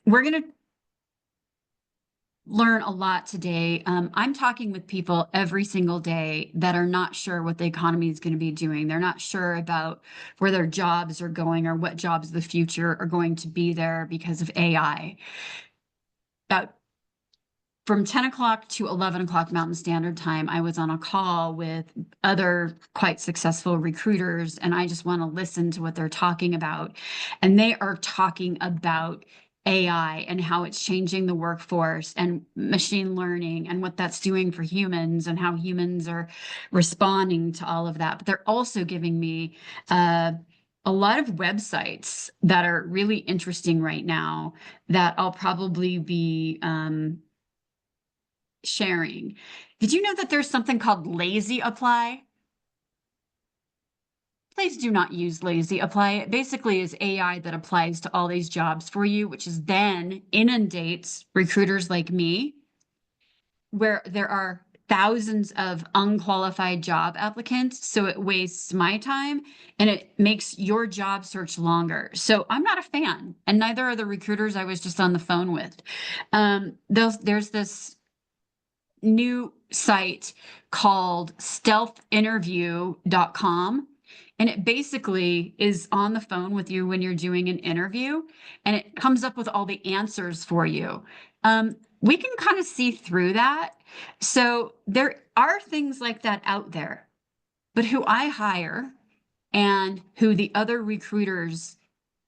We're going to learn a lot today. I'm talking with people every single day that are not sure what the economy is going to be doing. They're not sure about where their jobs are going or what jobs of the future are going to be there because of AI. About from 10 o'clock to 11 o'clock Mountain Standard Time, I was on a call with other quite successful recruiters, and I just want to listen to what they're talking about. And they are talking about AI and how it's changing the workforce and machine learning and what that's doing for humans and how humans are responding to all of that. But they're also giving me a lot of websites that are really interesting right now that I'll probably be sharing. Did you know that there's something called lazy apply? Please do not use lazy apply. It basically is AI that applies to all these jobs for you, which is then inundates recruiters like me, where there are thousands of unqualified job applicants. So it wastes my time and it makes your job search longer. So I'm not a fan, and neither are the recruiters I was just on the phone with. There's this new site called stealthinterview.com. And it basically is on the phone with you when you're doing an interview, and it comes up with all the answers for you. We can kind of see through that. So there are things like that out there. But who I hire and who the other recruiters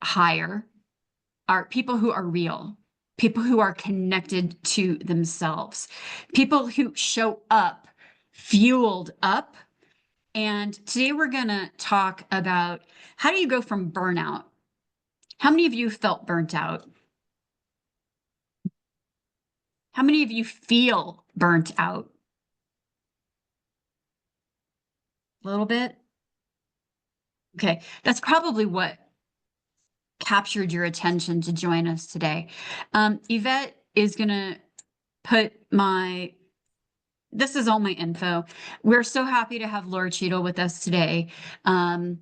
hire are people who are real, people who are connected to themselves, people who show up fueled up. And today we're going to talk about how do you go from burnout? How many of you felt burnt out? How many of you feel burnt out? A little bit? Okay, that's probably what captured your attention to join us today. Yvette is going to put this is all my info. We're so happy to have Lora Cheadle with us today. I'm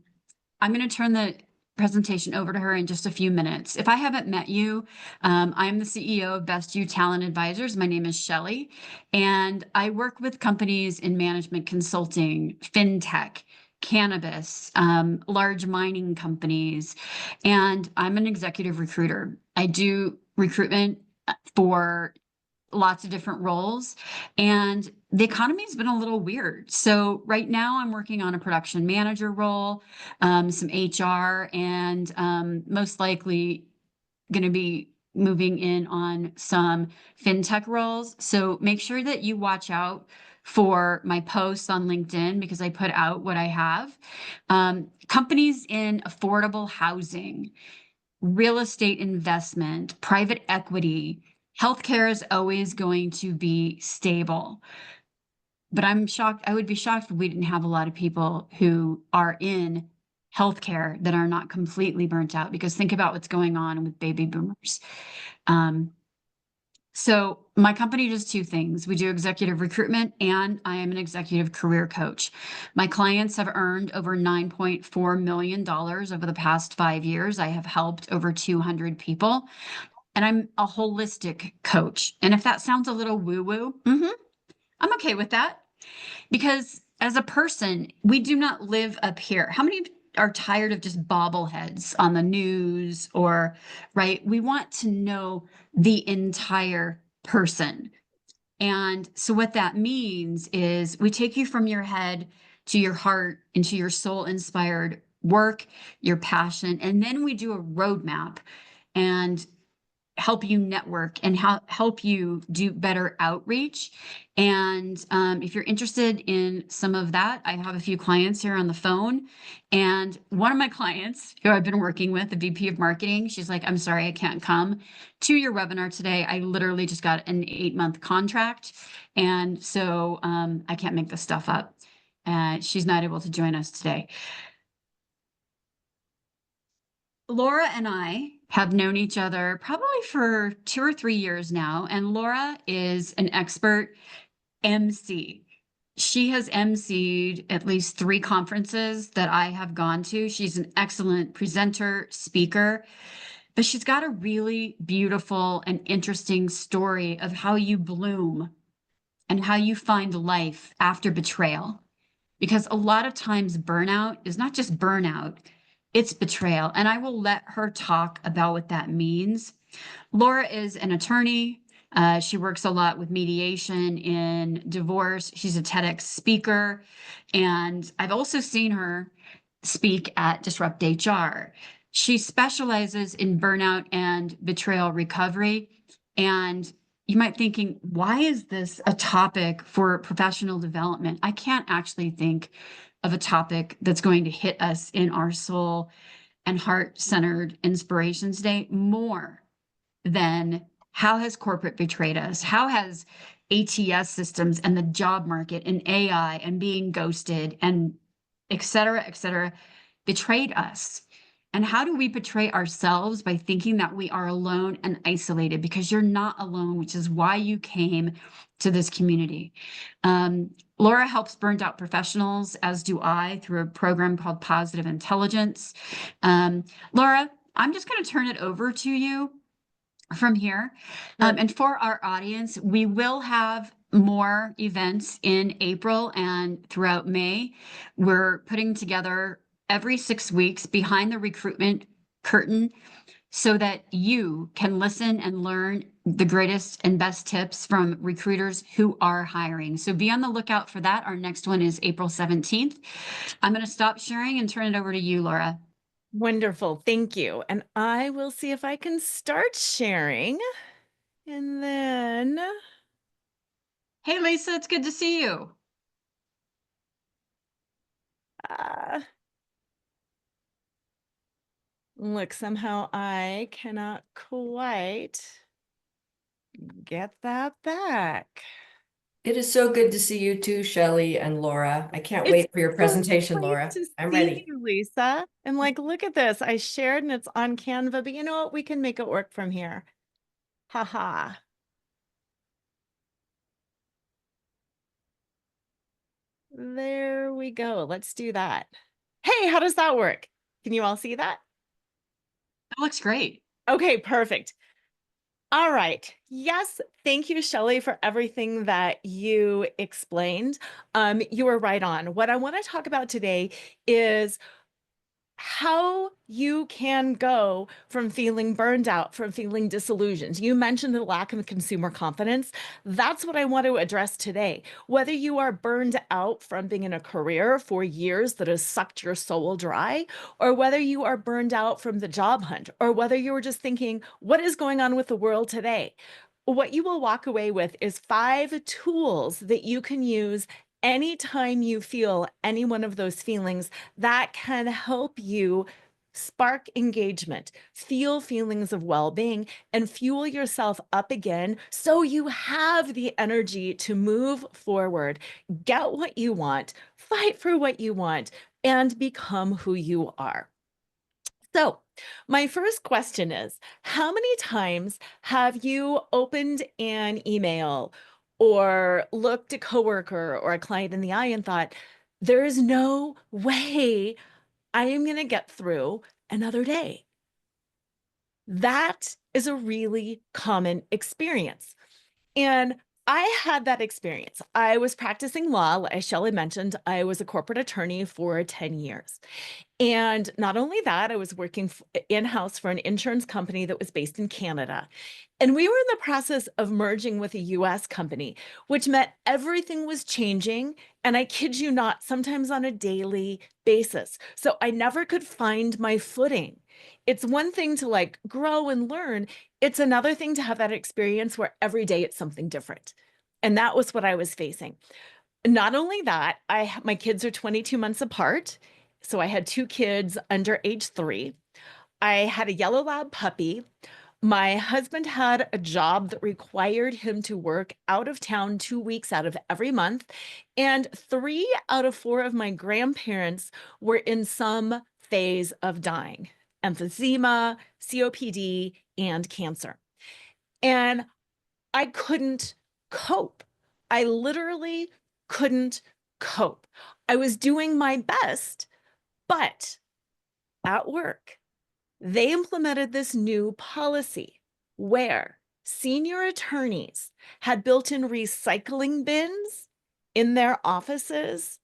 going to turn the presentation over to her in just a few minutes. If I haven't met you, I'm the CEO of Best You Talent Advisors. My name is Shelley, and I work with companies in management consulting, fintech, cannabis, large mining companies, and I'm an executive recruiter. I do recruitment for lots of different roles, and the economy has been a little weird. So right now I'm working on a production manager role, some HR, and most likely going to be moving in on some fintech roles. So make sure that you watch out for my posts on LinkedIn because I put out what I have. Companies in affordable housing, real estate investment, private equity. Healthcare is always going to be stable. But I'm shocked. I would be shocked if we didn't have a lot of people who are in healthcare that are not completely burnt out, because think about what's going on with baby boomers. So my company does two things. We do executive recruitment, and I am an executive career coach. My clients have earned over $9.4 million over the past 5 years. I have helped over 200 people, and I'm a holistic coach. And if that sounds a little woo-woo, I'm okay with that, because as a person, we do not live up here. How many are tired of just bobbleheads on the news or, right? We want to know the entire person. And so what that means is we take you from your head to your heart into your soul inspired work, your passion, and then we do a roadmap and help you network and help you do better outreach. And if you're interested in some of that, I have a few clients here on the phone. And one of my clients who I've been working with, the VP of marketing, she's like, I'm sorry, I can't come to your webinar today. I literally just got an 8-month contract. And so I can't make this stuff up. She's not able to join us today. Lora and I have known each other probably for 2 or 3 years now, and Lora is an expert MC. She has MC'd at least 3 conferences that I have gone to. She's an excellent presenter, speaker. but she's got a really beautiful and interesting story of how you bloom and how you find life after betrayal. Because a lot of times burnout is not just burnout, it's betrayal. And I will let her talk about what that means. Lora is an attorney. She works a lot with mediation in divorce. She's a TEDx speaker. And I've also seen her speak at Disrupt HR. She specializes in burnout and betrayal recovery. And you might thinking, why is this a topic for professional development? I can't actually think of a topic that's going to hit us in our soul and heart-centered inspirations day more than how has corporate betrayed us? How has ATS systems and the job market and AI and being ghosted and et cetera, betrayed us? And how do we betray ourselves by thinking that we are alone and isolated? Because you're not alone, which is why you came to this community. Lora helps burned out professionals, as do I, through a program called Positive Intelligence. Lora, I'm just going to turn it over to you from here. And for our audience, we will have more events in April and throughout May. We're putting together every 6 weeks behind the recruitment curtain so that you can listen and learn the greatest and best tips from recruiters who are hiring. So be on the lookout for that. Our next one is April 17th. I'm going to stop sharing and turn it over to you, Lora. Wonderful. Thank you. And I will see if I can start sharing. And then, Hey, Lisa, it's good to see you. uh, look, somehow I cannot quite get that back. It is so good to see you too, Shelley and Laura. I can't It's wait for your so presentation, great Laura. to I'm see ready. you, Lisa. And like, look at this. I shared and it's on Canva, but you know what? We can make it work from here. Haha. There we go. Let's do that. Hey, how does that work? Can you all see that? That looks great. Okay, perfect. All right. Yes, thank you, Shelley, for everything that you explained. You were right on. What I want to talk about today is how you can go from feeling burned out, from feeling disillusioned. You mentioned the lack of consumer confidence. That's what I want to address today. Whether you are burned out from being in a career for years that has sucked your soul dry, or whether you are burned out from the job hunt, or whether you were just thinking, what is going on with the world today? What you will walk away with is 5 tools that you can use anytime you feel any one of those feelings that can help you spark engagement, feel feelings of well-being, and fuel yourself up again so you have the energy to move forward, get what you want, fight for what you want, and become who you are. So, my first question is, how many times have you opened an email or looked a coworker or a client in the eye and thought, there is no way I am going to get through another day? That is a really common experience. And I had that experience. I was practicing law, as Shelley mentioned. I was a corporate attorney for 10 years. And not only that, I was working in-house for an insurance company that was based in Canada. And we were in the process of merging with a US company, which meant everything was changing. And I kid you not, sometimes on a daily basis. So I never could find my footing. It's one thing to like grow and learn. It's another thing to have that experience where every day it's something different. And that was what I was facing. Not only that, my kids are 22 months apart. So I had 2 kids under age 3. I had a yellow lab puppy. My husband had a job that required him to work out of town 2 weeks out of every month. And 3 out of 4 of my grandparents were in some phase of dying: emphysema, COPD, and cancer. And I couldn't cope. I literally couldn't cope. I was doing my best, but at work, they implemented this new policy where senior attorneys had built-in recycling bins in their offices,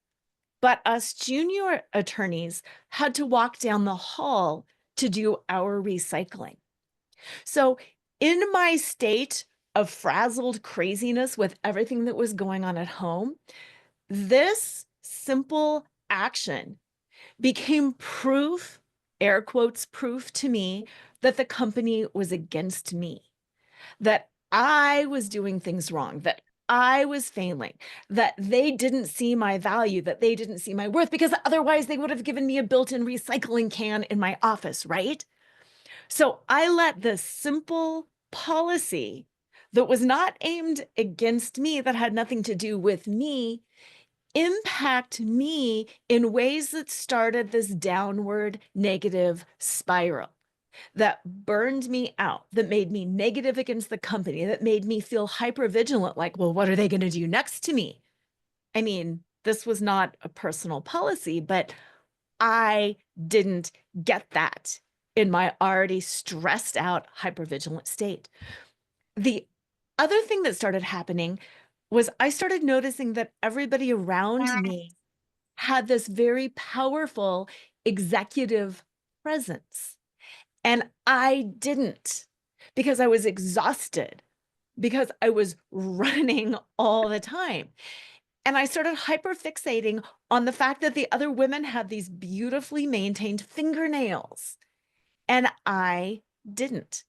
but us junior attorneys had to walk down the hall to do our recycling. So, in my state of frazzled craziness with everything that was going on at home, this simple action became proof, air quotes, proof to me that the company was against me, that I was doing things wrong, that I was failing, that they didn't see my value, that they didn't see my worth, because otherwise they would have given me a built-in recycling can in my office, right? So I let this simple policy that was not aimed against me, that had nothing to do with me, impact me in ways that started this downward negative spiral that burned me out, that made me negative against the company, that made me feel hyper vigilant, like, well, what are they going to do next to me? I mean, this was not a personal policy, but I didn't get that in my already stressed out, hypervigilant state. The other thing that started happening was I started noticing that everybody around me had this very powerful executive presence. And I didn't, because I was exhausted, because I was running all the time. And I started hyperfixating on the fact that the other women had these beautifully maintained fingernails, and I didn't,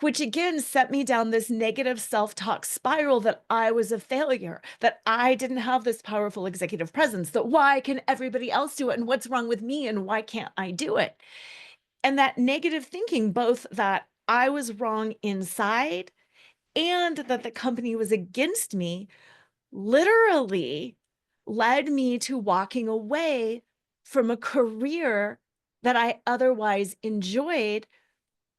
which again set me down this negative self-talk spiral that I was a failure, that I didn't have this powerful executive presence, that why can everybody else do it and what's wrong with me and why can't I do it? And that negative thinking, both that I was wrong inside and that the company was against me, literally led me to walking away from a career that I otherwise enjoyed,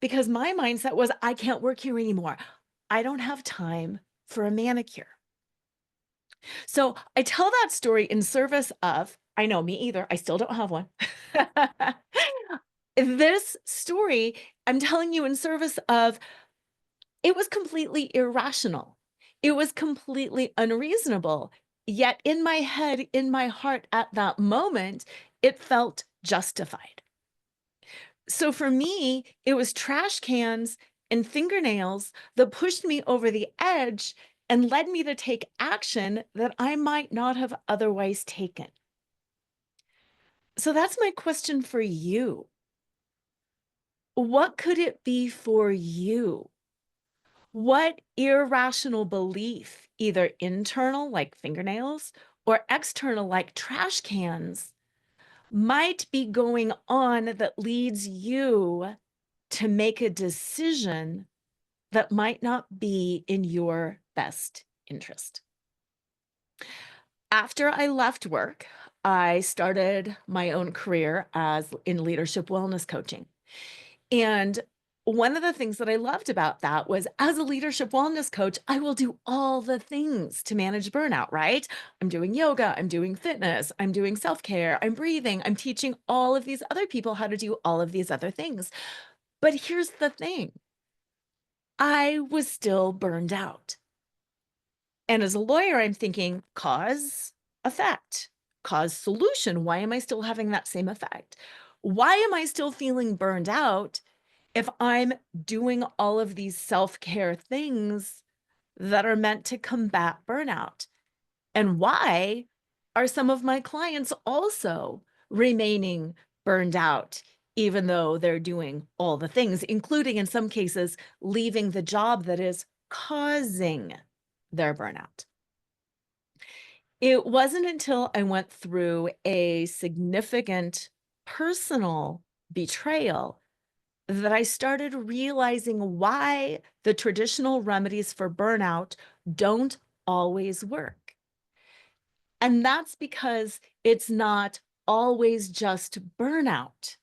because my mindset was, I can't work here anymore. I don't have time for a manicure. So I tell that story in service of, I know, me either. I still don't have one. This story, I'm telling you in service of, it was completely irrational. It was completely unreasonable. Yet in my head, in my heart at that moment, it felt justified. So for me, it was trash cans and fingernails that pushed me over the edge and led me to take action that I might not have otherwise taken. So that's my question for you. What could it be for you? What irrational belief, either internal like fingernails or external like trash cans, might be going on that leads you to make a decision that might not be in your best interest? After I left work, I started my own career as in leadership wellness coaching. And one of the things that I loved about that was, as a leadership wellness coach, I will do all the things to manage burnout, right? I'm doing yoga, I'm doing fitness, I'm doing self-care, I'm breathing, I'm teaching all of these other people how to do all of these other things. But here's the thing, I was still burned out. And as a lawyer, I'm thinking cause, effect, cause, solution. Why am I still having that same effect? Why am I still feeling burned out if I'm doing all of these self-care things that are meant to combat burnout? And why are some of my clients also remaining burned out, even though they're doing all the things, including in some cases, leaving the job that is causing their burnout? It wasn't until I went through a significant personal betrayal that I started realizing why the traditional remedies for burnout don't always work. And that's because it's not always just burnout.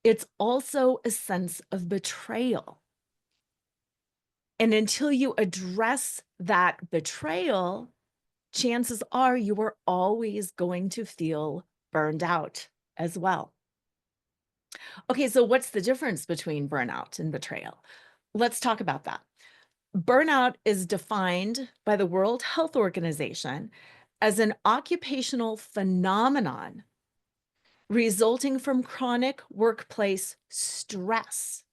It's also a sense of betrayal. And until you address that betrayal, chances are you are always going to feel burned out as well. Okay, so what's the difference between burnout and betrayal? Let's talk about that. Burnout is defined by the World Health Organization as an occupational phenomenon resulting from chronic workplace stress,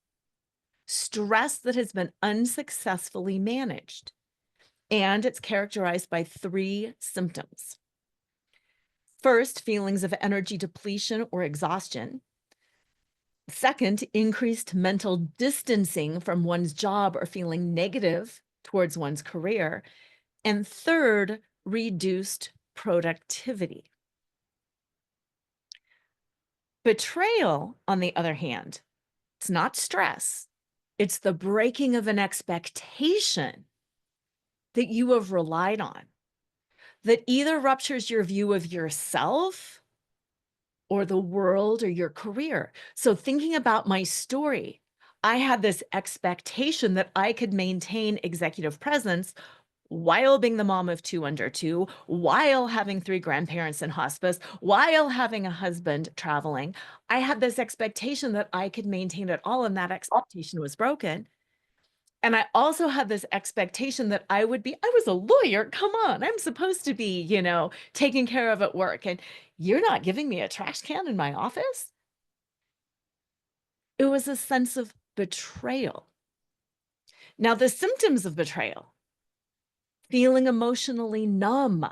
stress that has been unsuccessfully managed. And it's characterized by 3 symptoms. First, feelings of energy depletion or exhaustion. Second, increased mental distancing from one's job or feeling negative towards one's career. And third, reduced productivity. Betrayal, on the other hand, it's not stress. It's the breaking of an expectation that you have relied on that either ruptures your view of yourself or the world or your career. So thinking about my story, I had this expectation that I could maintain executive presence while being the mom of 2 under 2, while having 3 grandparents in hospice, while having a husband traveling. I had this expectation that I could maintain it all, and that expectation was broken. And I also had this expectation that I was a lawyer. Come on, I'm supposed to be, taken care of at work. And you're not giving me a trash can in my office? It was a sense of betrayal. Now, the symptoms of betrayal, feeling emotionally numb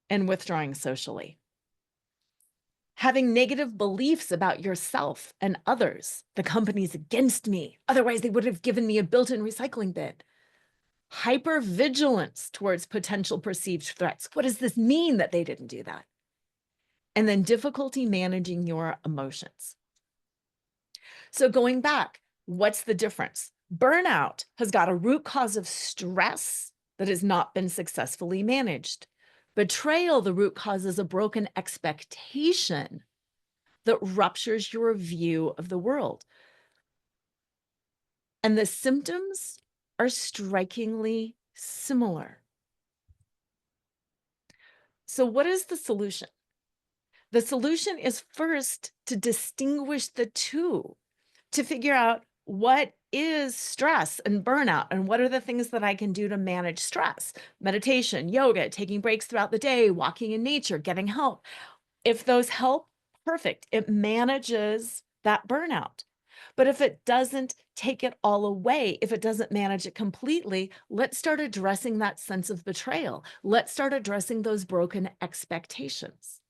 and withdrawing socially, having negative beliefs about yourself and others. The company's against me. Otherwise, they would have given me a built-in recycling bin. Hypervigilance towards potential perceived threats. What does this mean that they didn't do that? And then difficulty managing your emotions. So going back, what's the difference? Burnout has got a root cause of stress that has not been successfully managed. Betrayal, the root cause is a broken expectation that ruptures your view of the world. And the symptoms are strikingly similar. So what is the solution? The solution is first to distinguish the two, to figure out what is stress and burnout and what are the things that I can do to manage stress. Meditation, yoga, taking breaks throughout the day, walking in nature, getting help. If those help, perfect. It manages that burnout. But if it doesn't take it all away, if it doesn't manage it completely, let's start addressing that sense of betrayal. Let's start addressing those broken expectations.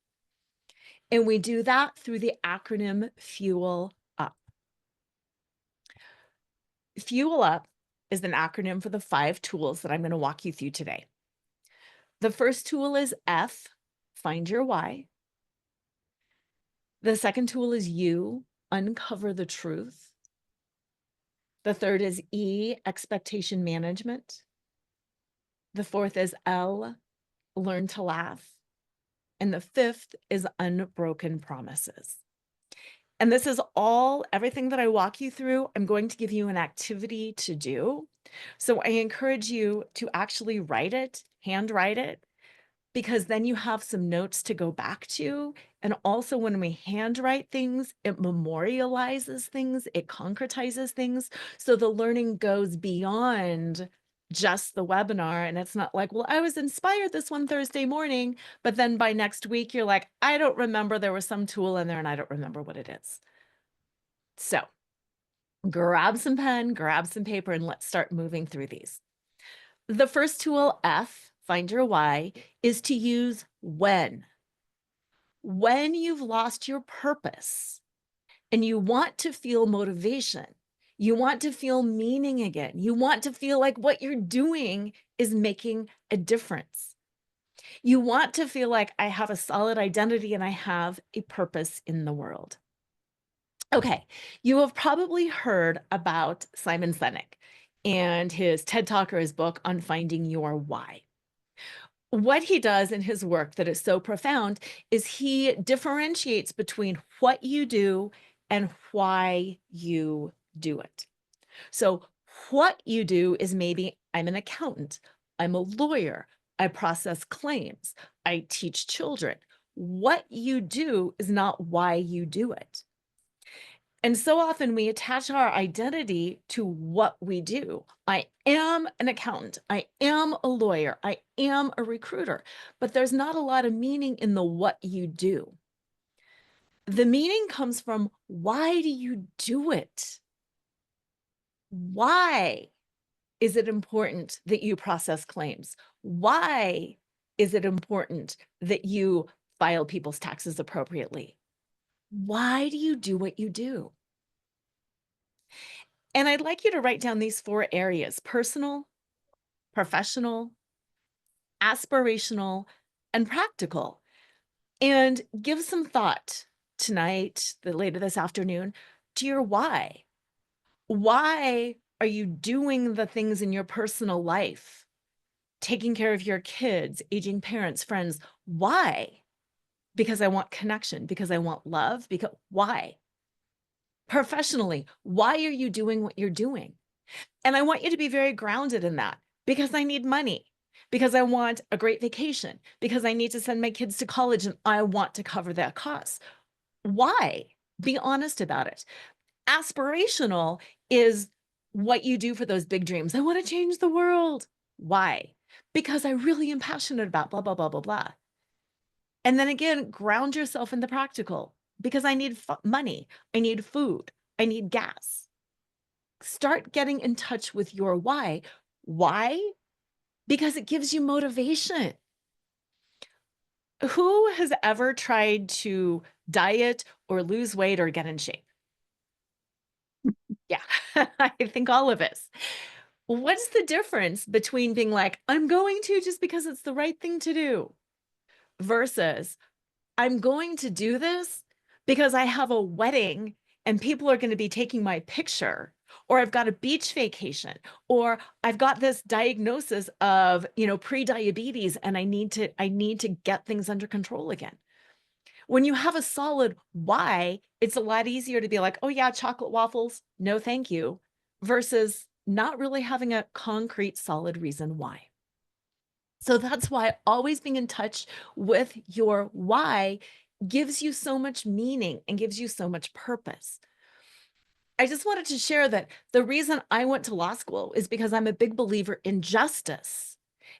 And we do that through the acronym FUEL UP. FUEL UP is an acronym for the 5 tools that I'm going to walk you through today. The first tool is F, find your why. The second tool is U, uncover the truth. The third is E, expectation management. The fourth is L, learn to laugh. And the fifth is unbroken promises. And this is everything that I walk you through, I'm going to give you an activity to do. So I encourage you to actually write it, handwrite it, because then you have some notes to go back to. And also when we handwrite things, it memorializes things, it concretizes things. So the learning goes beyond just the webinar. And it's not like, well, I was inspired this one Thursday morning, but then by next week, you're like, I don't remember, there was some tool in there and I don't remember what it is. So grab some pen, grab some paper, and let's start moving through these. The first tool, F, find your why, is to use when. When you've lost your purpose and you want to feel motivation, you want to feel meaning again, you want to feel like what you're doing is making a difference. You want to feel like I have a solid identity and I have a purpose in the world. Okay, you have probably heard about Simon Sinek and his TED Talk or his book on finding your why. What he does in his work that is so profound is he differentiates between what you do and why you do it. So what you do is maybe I'm an accountant, I'm a lawyer, I process claims, I teach children. What you do is not why you do it. And so often we attach our identity to what we do. I am an accountant. I am a lawyer. I am a recruiter. But there's not a lot of meaning in the what you do. The meaning comes from, why do you do it? Why is it important that you process claims? Why is it important that you file people's taxes appropriately? Why do you do what you do? And I'd like you to write down these 4 areas: personal, professional, aspirational, and practical. And give some thought tonight, later this afternoon, to your why. Why are you doing the things in your personal life? Taking care of your kids, aging parents, friends. Why? Because I want connection, because I want love, because why? Professionally, why are you doing what you're doing? And I want you to be very grounded in that, because I need money, because I want a great vacation, because I need to send my kids to college and I want to cover that cost. Why? Be honest about it. Aspirational is what you do for those big dreams. I want to change the world. Why? Because I really am passionate about blah, blah, blah, blah, blah. And then again, ground yourself in the practical, because I need money. I need food. I need gas. Start getting in touch with your why. Why? Because it gives you motivation. Who has ever tried to diet or lose weight or get in shape? Yeah, I think all of us. What's the difference between being like, I'm going to just because it's the right thing to do, versus I'm going to do this because I have a wedding and people are going to be taking my picture, or I've got a beach vacation, or I've got this diagnosis of, pre-diabetes and I need to get things under control again. When you have a solid why, it's a lot easier to be like, oh yeah, chocolate waffles, no thank you, versus not really having a concrete, solid reason why. So that's why always being in touch with your why gives you so much meaning and gives you so much purpose. I just wanted to share that the reason I went to law school is because I'm a big believer in justice,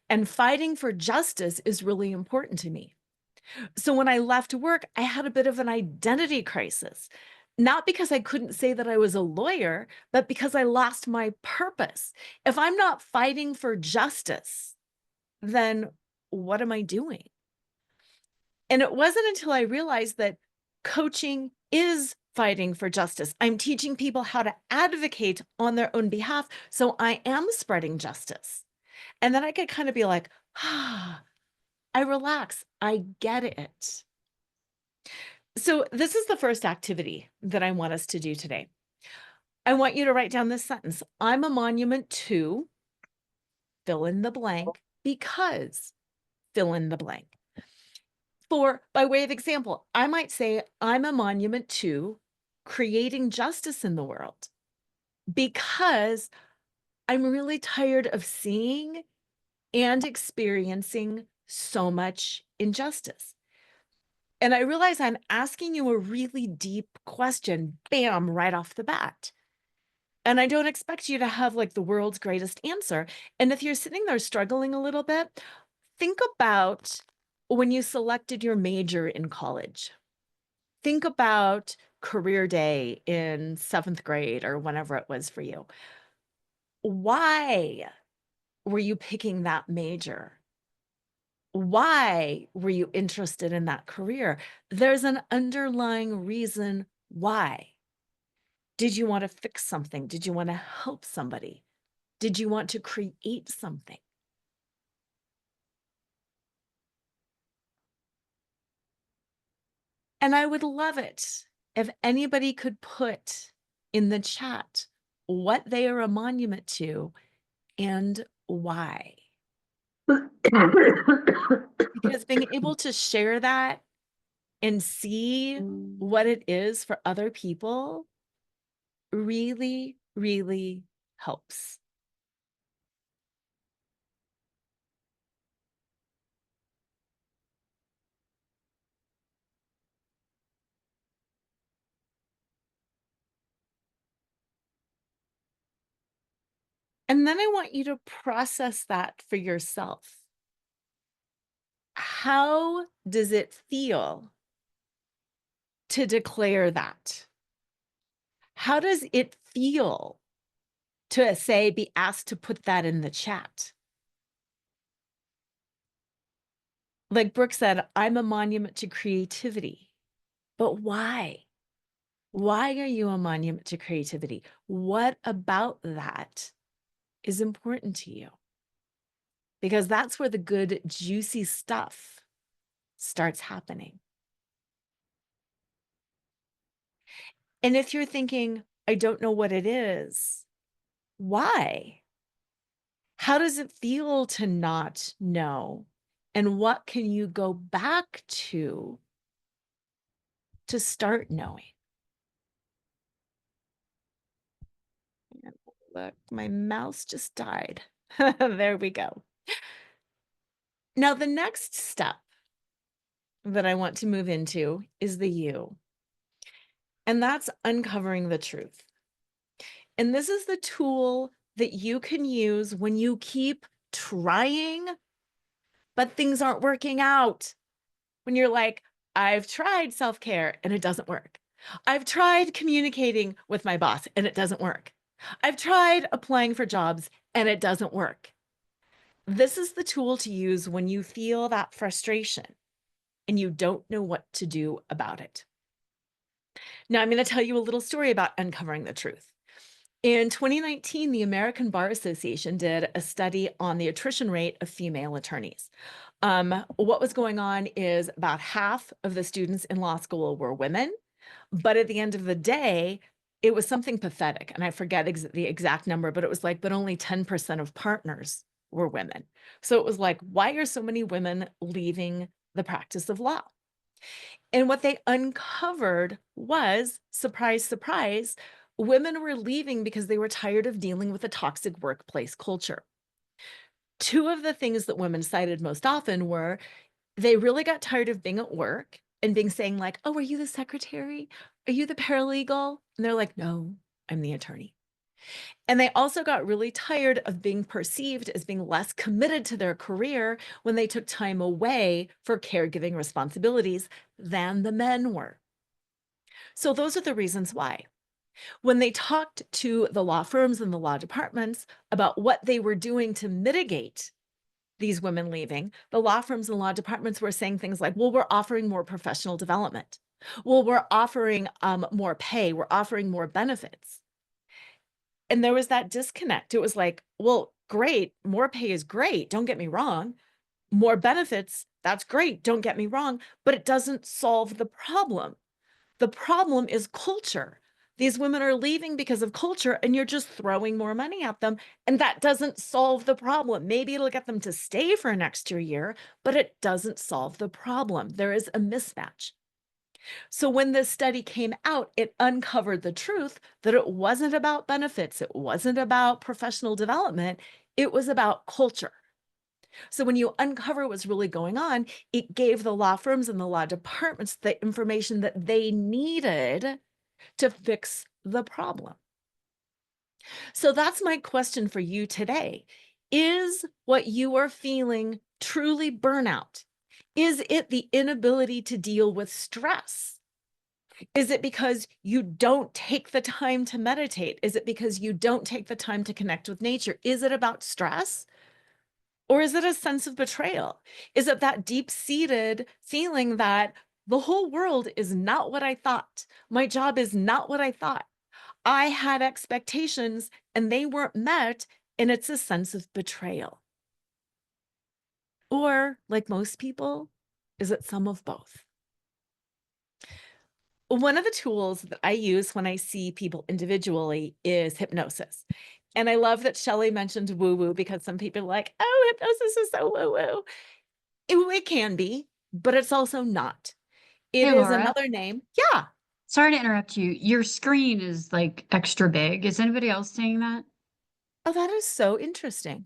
and fighting for justice is really important to me. So when I left work, I had a bit of an identity crisis, not because I couldn't say that I was a lawyer, but because I lost my purpose. If I'm not fighting for justice, then what am I doing? And it wasn't until I realized that coaching is fighting for justice. I'm teaching people how to advocate on their own behalf. So I am spreading justice. And then I could kind of be like, I relax. I get it. So this is the first activity that I want us to do today. I want you to write down this sentence. I'm a monument to fill in the blank because fill in the blank. By way of example, I might say I'm a monument to creating justice in the world because I'm really tired of seeing and experiencing so much injustice. And I realize I'm asking you a really deep question, bam, right off the bat. And I don't expect you to have like the world's greatest answer. And if you're sitting there struggling a little bit, think about when you selected your major in college. Think about career day in 7th grade or whenever it was for you. Why were you picking that major? Why were you interested in that career? There's an underlying reason why. Did you want to fix something? Did you want to help somebody? Did you want to create something? And I would love it if anybody could put in the chat what they are a monument to and why. Because being able to share that and see what it is for other people really, really helps. And then I want you to process that for yourself. How does it feel to declare that? How does it feel to say, be asked to put that in the chat? Like Brooke said, I'm a monument to creativity. But why? Why are you a monument to creativity? What about that is important to you? Because that's where the good, juicy stuff starts happening. And if you're thinking, I don't know what it is, why? How does it feel to not know? And what can you go back to start knowing? And look, my mouse just died. There we go. Now, the next step that I want to move into is the you. And that's uncovering the truth. And this is the tool that you can use when you keep trying, but things aren't working out. When you're like, I've tried self-care and it doesn't work. I've tried communicating with my boss and it doesn't work. I've tried applying for jobs and it doesn't work. This is the tool to use when you feel that frustration and you don't know what to do about it. Now, I'm going to tell you a little story about uncovering the truth. In 2019, the American Bar Association did a study on the attrition rate of female attorneys. What was going on is about half of the students in law school were women, but at the end of the day, it was something pathetic. And I forget the exact number, but it was like, but only 10% of partners were women. So it was like, why are so many women leaving the practice of law? And what they uncovered was, surprise, surprise, women were leaving because they were tired of dealing with a toxic workplace culture. Two of the things that women cited most often were they really got tired of being at work and being saying like, oh, are you the secretary? Are you the paralegal? And they're like, no, I'm the attorney. And they also got really tired of being perceived as being less committed to their career when they took time away for caregiving responsibilities than the men were. So those are the reasons why. When they talked to the law firms and the law departments about what they were doing to mitigate these women leaving, the law firms and law departments were saying things like, well, we're offering more professional development. Well, we're offering more pay. We're offering more benefits. And there was that disconnect. It was like, well, great. More pay is great. Don't get me wrong. More benefits, that's great. Don't get me wrong. But it doesn't solve the problem. The problem is culture. These women are leaving because of culture, and you're just throwing more money at them. And that doesn't solve the problem. Maybe it'll get them to stay for an extra year, but it doesn't solve the problem. There is a mismatch. So when this study came out, it uncovered the truth that it wasn't about benefits. It wasn't about professional development. It was about culture. So when you uncover what's really going on, it gave the law firms and the law departments the information that they needed to fix the problem. So that's my question for you today. Is what you are feeling truly burnout? Is it the inability to deal with stress? Is it because you don't take the time to meditate? Is it because you don't take the time to connect with nature? Is it about stress? Or is it a sense of betrayal? Is it that deep-seated feeling that the whole world is not what I thought? My job is not what I thought. I had expectations and they weren't met, and it's a sense of betrayal. Or, like most people, is it some of both? One of the tools that I use when I see people individually is hypnosis. And I love that Shelley mentioned woo-woo because some people are like, oh, hypnosis is so woo-woo. It can be, but it's also not. It Hey, is Laura, another name. Yeah. sorry to interrupt you. Your screen is like extra big. Is anybody else saying that? Oh, that is so interesting.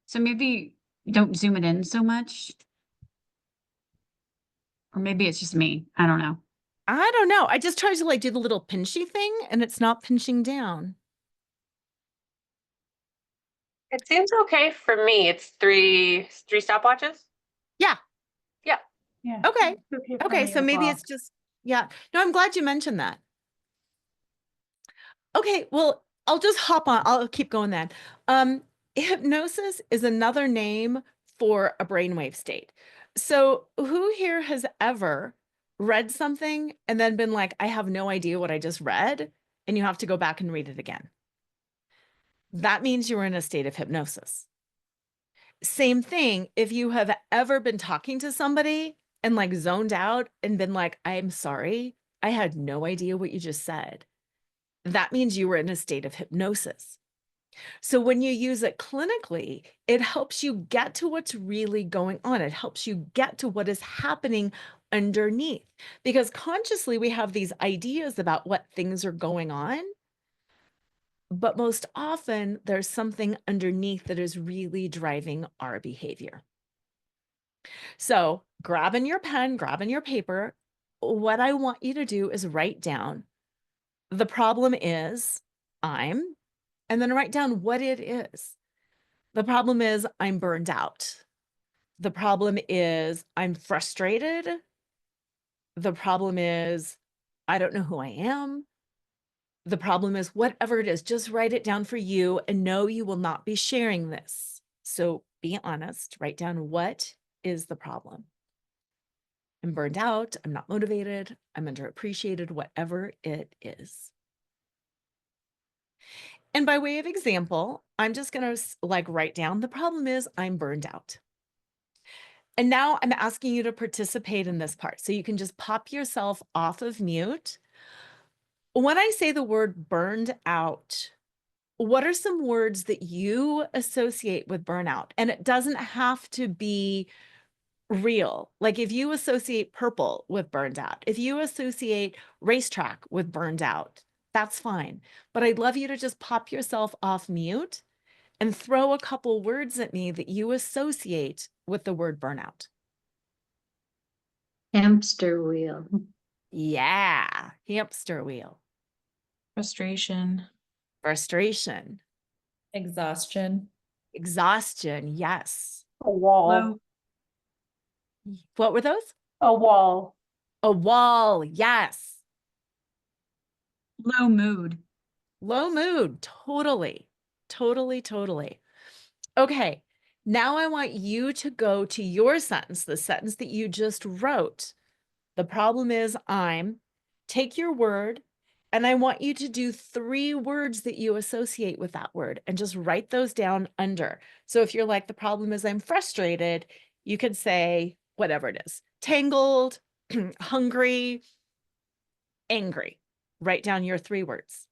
So maybe don't zoom it in so much. Or maybe it's just me. I don't know. I don't know. I just tried to like do the little pinchy thing and it's not pinching down. It seems okay for me. It's three stopwatches. Yeah. Yeah. Yeah. Okay. it's okay for Okay. me So as maybe well. it's just, yeah. No, I'm glad you mentioned that. Okay. Well, I'll just hop on. I'll keep going then. Hypnosis is another name for a brainwave state. So who here has ever read something and then been like, I have no idea what I just read, and you have to go back and read it again? That means you're in a state of hypnosis. Same thing if you have ever been talking to somebody and like zoned out and been like, I'm sorry, I had no idea what you just said. That means you were in a state of hypnosis. So when you use it clinically, it helps you get to what's really going on. It helps you get to what is happening underneath, because consciously we have these ideas about what things are going on. But most often there's something underneath that is really driving our behavior. So grabbing your pen, grabbing your paper, what I want you to do is write down the problem is I'm, and then write down what it is. The problem is I'm burned out. The problem is I'm frustrated. The problem is I don't know who I am. The problem is whatever it is, just write it down for you and know you will not be sharing this. So be honest, write down what is the problem. I'm burned out. I'm not motivated. I'm underappreciated, whatever it is. And by way of example, I'm just going to like write down the problem is I'm burned out. And now I'm asking you to participate in this part. So you can just pop yourself off of mute. When I say the word burned out, what are some words that you associate with burnout? And it doesn't have to be real. Like if you associate purple with burned out, if you associate racetrack with burned out, that's fine. But I'd love you to just pop yourself off mute and throw a couple words at me that you associate with the word burnout. Hamster wheel. Yeah, hamster wheel. Frustration. Frustration. Exhaustion. Exhaustion. Yes. A wall. Low, What were those? A wall. A wall. Yes. low mood. Low mood. Totally. Totally. Totally. Okay. Now I want you to go to your sentence, the sentence that you just wrote. The problem is take your word, and I want you to do 3 words that you associate with that word and just write those down under. So if you're like, the problem is I'm frustrated, you could say whatever it is, tangled, hungry, angry. Write down your 3 words.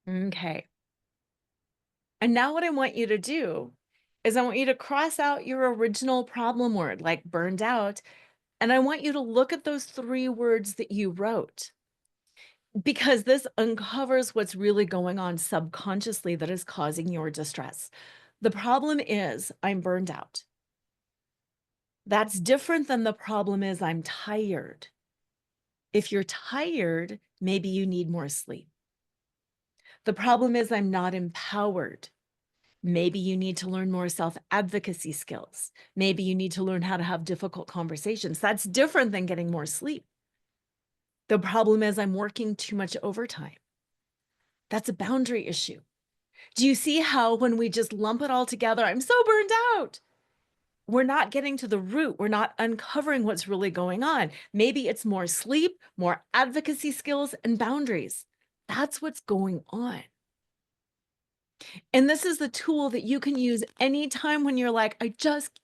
Okay. And now what I want you to do is I want you to cross out your original problem word, like burned out, and I want you to look at those 3 words that you wrote, because this uncovers what's really going on subconsciously that is causing your distress. The problem is I'm burned out. That's different than the problem is I'm tired. If you're tired, maybe you need more sleep. The problem is I'm not empowered. Maybe you need to learn more self-advocacy skills. Maybe you need to learn how to have difficult conversations. That's different than getting more sleep. The problem is I'm working too much overtime. That's a boundary issue. Do you see how when we just lump it all together, I'm so burned out, we're not getting to the root. We're not uncovering what's really going on. Maybe it's more sleep, more advocacy skills, and boundaries. That's what's going on. And this is the tool that you can use anytime when you're like,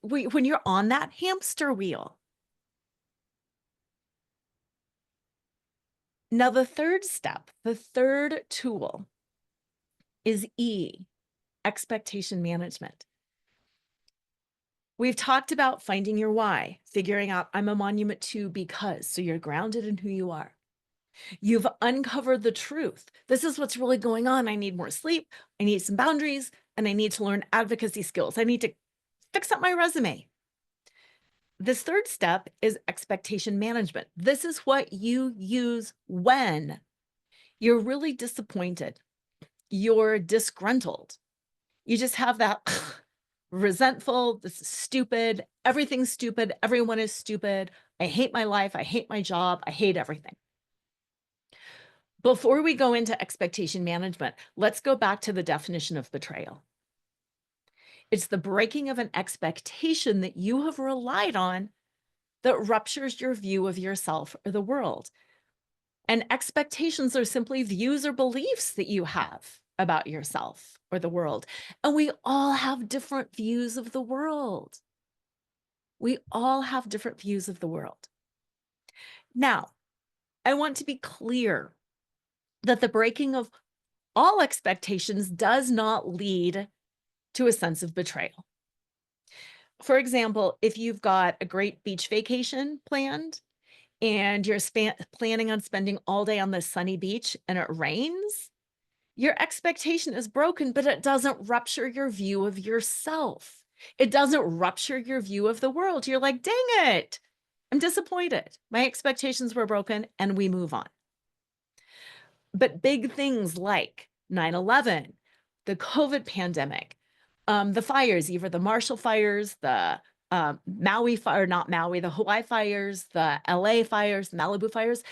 when you're on that hamster wheel. Now, the third step, the third tool is E, expectation management. We've talked about finding your why, figuring out I'm a monument to because, so you're grounded in who you are. You've uncovered the truth. This is what's really going on. I need more sleep. I need some boundaries. and I need to learn advocacy skills. I need to fix up my resume. This third step is expectation management. This is what you use when you're really disappointed, you're disgruntled. You just have that resentful, this is stupid, everything's stupid, everyone is stupid. I hate my life, I hate my job, I hate everything. Before we go into expectation management, let's go back to the definition of betrayal. It's the breaking of an expectation that you have relied on that ruptures your view of yourself or the world. And expectations are simply views or beliefs that you have about yourself or the world. And we all have different views of the world. We all have different views of the world. Now, I want to be clear that the breaking of all expectations does not lead to a sense of betrayal. For example, if you've got a great beach vacation planned and you're planning on spending all day on this sunny beach and it rains, your expectation is broken, but it doesn't rupture your view of yourself. It doesn't rupture your view of the world. You're like, dang it, I'm disappointed. My expectations were broken, and we move on. But big things like 9/11, the COVID pandemic, the fires, either the Marshall fires, the Maui fire, not Maui, the Hawaii fires, the LA fires, Malibu fires,